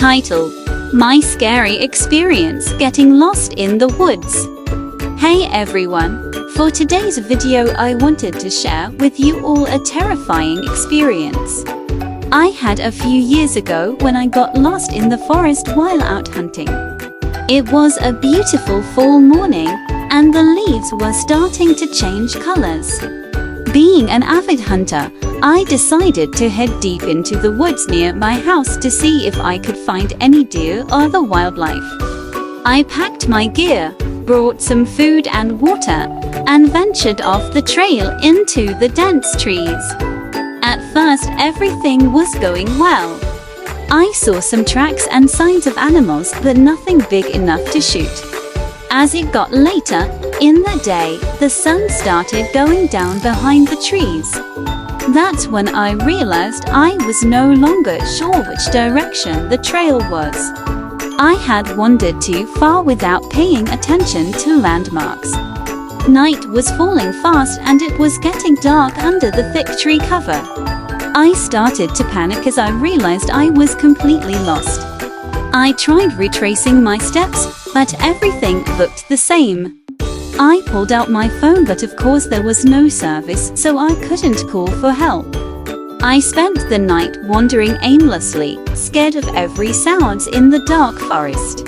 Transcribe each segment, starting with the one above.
Title: My Scary Experience Getting Lost in the Woods. Hey everyone! For today's video I wanted to share with you all a terrifying experience I had a few years ago when I got lost in the forest while out hunting. It was a beautiful fall morning and the leaves were starting to change colors. Being an avid hunter, I decided to head deep into the woods near my house to see if I could find any deer or other wildlife. I packed my gear, brought some food and water, and ventured off the trail into the dense trees. At first, everything was going well. I saw some tracks and signs of animals, but nothing big enough to shoot. As it got later in the day, the sun started going down behind the trees. That's when I realized I was no longer sure which direction the trail was. I had wandered too far without paying attention to landmarks. Night was falling fast and it was getting dark under the thick tree cover. I started to panic as I realized I was completely lost. I tried retracing my steps, but everything looked the same. I pulled out my phone, but of course there was no service, so I couldn't call for help. I spent the night wandering aimlessly, scared of every sound in the dark forest.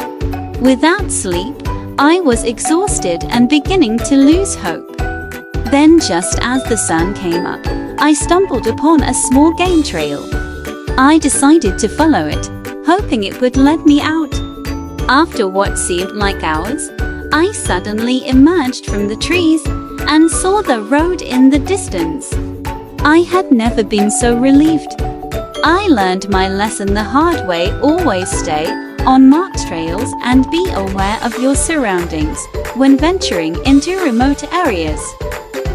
Without sleep, I was exhausted and beginning to lose hope. Then, just as the sun came up, I stumbled upon a small game trail. I decided to follow it, hoping it would let me out. After what seemed like hours, I suddenly emerged from the trees and saw the road in the distance. I had never been so relieved. I learned my lesson the hard way: always stay on marked trails and be aware of your surroundings when venturing into remote areas.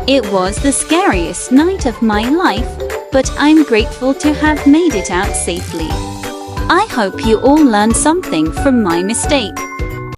It was the scariest night of my life, but I'm grateful to have made it out safely. I hope you all learned something from my mistake.